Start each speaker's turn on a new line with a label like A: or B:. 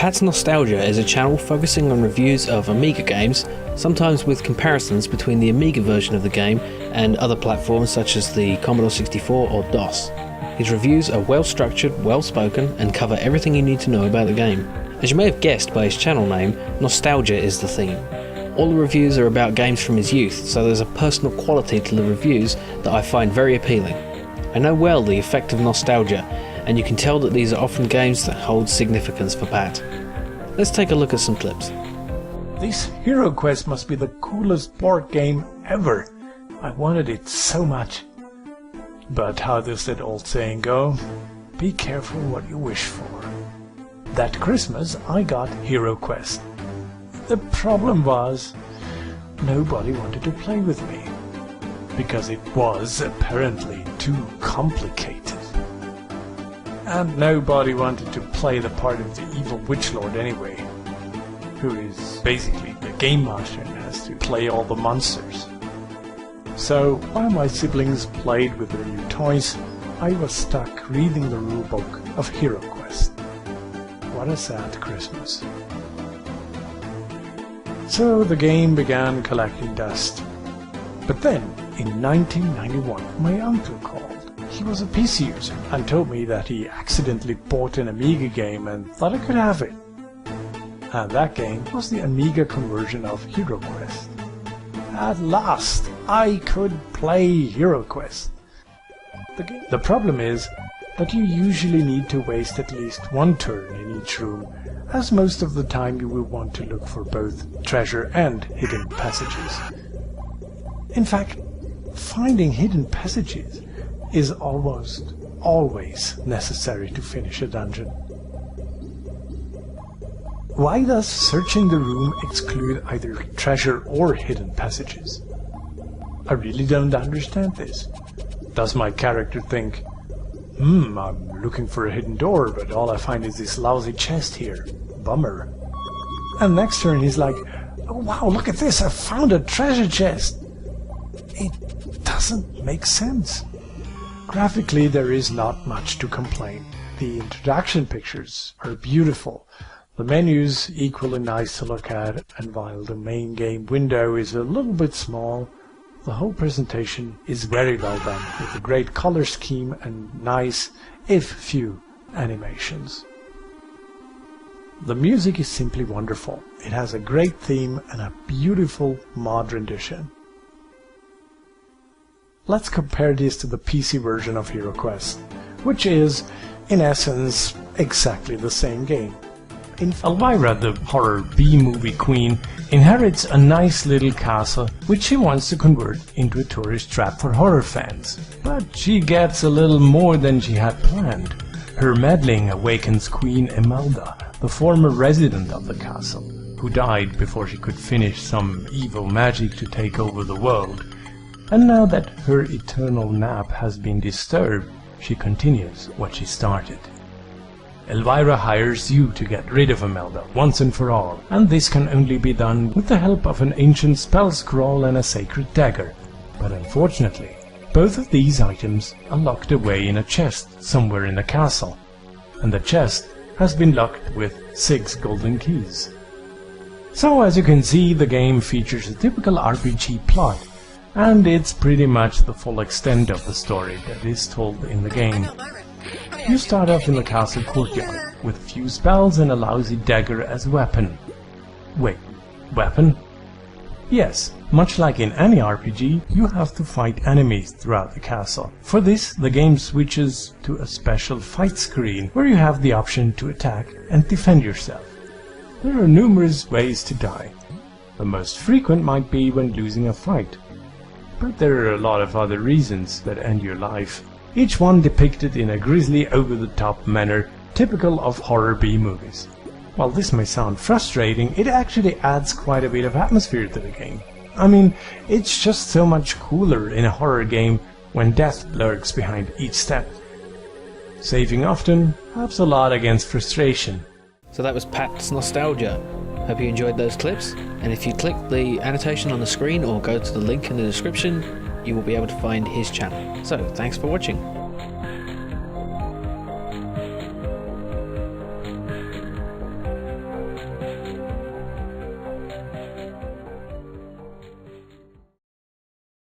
A: Pat's Nostalgia is a channel focusing on reviews of Amiga games, sometimes with comparisons between the Amiga version of the game and other platforms such as the Commodore 64 or DOS. His reviews are well structured, well spoken, and cover everything you need to know about the game. As you may have guessed by his channel name, nostalgia is the theme. All the reviews are about games from his youth, so there's a personal quality to the reviews that I find very appealing. I know well the effect of nostalgia, and you can tell that these are often games that hold significance for Pat. Let's take a look at some clips.
B: This Hero Quest must be the coolest board game ever. I wanted it so much. But how does that old saying go? Be careful what you wish for. That Christmas I got Hero Quest. The problem was, nobody wanted to play with me. Because it was apparently too complicated. And nobody wanted to play the part of the evil witch lord anyway, who is basically the game master and has to play all the monsters. So while my siblings played with their new toys, I was stuck reading the rulebook of Hero Quest. What a sad Christmas. So the game began collecting dust. But then, in 1991, my uncle called. He was a PC user and told me that he accidentally bought an Amiga game and thought I could have it. And that game was the Amiga conversion of Hero Quest. At last, I could play Hero Quest. The problem is that you usually need to waste at least one turn in each room, as most of the time you will want to look for both treasure and hidden passages. In fact, finding hidden passages is almost always necessary to finish a dungeon. Why does searching the room exclude either treasure or hidden passages? I really don't understand this. Does my character think, I'm looking for a hidden door, but all I find is this lousy chest here. Bummer. And next turn he's like, oh wow, look at this, I found a treasure chest. It doesn't make sense. Graphically, there is not much to complain. The introduction pictures are beautiful. The menus equally nice to look at, and while the main game window is a little bit small, the whole presentation is very well done, with a great color scheme and nice, if few, animations. The music is simply wonderful. It has a great theme and a beautiful mod rendition. Let's compare this to the PC version of Hero Quest, which is, in essence, exactly the same game. Elvira, the horror B-movie queen, inherits a nice little castle which she wants to convert into a tourist trap for horror fans. But she gets a little more than she had planned. Her meddling awakens Queen Imelda, the former resident of the castle, who died before she could finish some evil magic to take over the world. And now that her eternal nap has been disturbed, she continues what she started. Elvira hires you to get rid of Imelda once and for all, and this can only be done with the help of an ancient spell scroll and a sacred dagger. But unfortunately, both of these items are locked away in a chest somewhere in the castle, and the chest has been locked with 6 golden keys. So as you can see, the game features a typical RPG plot, and it's pretty much the full extent of the story that is told in the game. You start off in the castle courtyard with a few spells and a lousy dagger as a weapon. Wait, weapon? Yes, much like in any RPG, you have to fight enemies throughout the castle. For this, the game switches to a special fight screen where you have the option to attack and defend yourself. There are numerous ways to die. The most frequent might be when losing a fight. But there are a lot of other reasons that end your life, each one depicted in a grisly, over-the-top manner typical of horror B-movies. While this may sound frustrating, it actually adds quite a bit of atmosphere to the game. I mean, it's just so much cooler in a horror game when death lurks behind each step. Saving often helps a lot against frustration.
A: So that was Pat's Nostalgia. Hope you enjoyed those clips, and if you click the annotation on the screen or go to the link in the description, you will be able to find his channel. So, thanks for watching.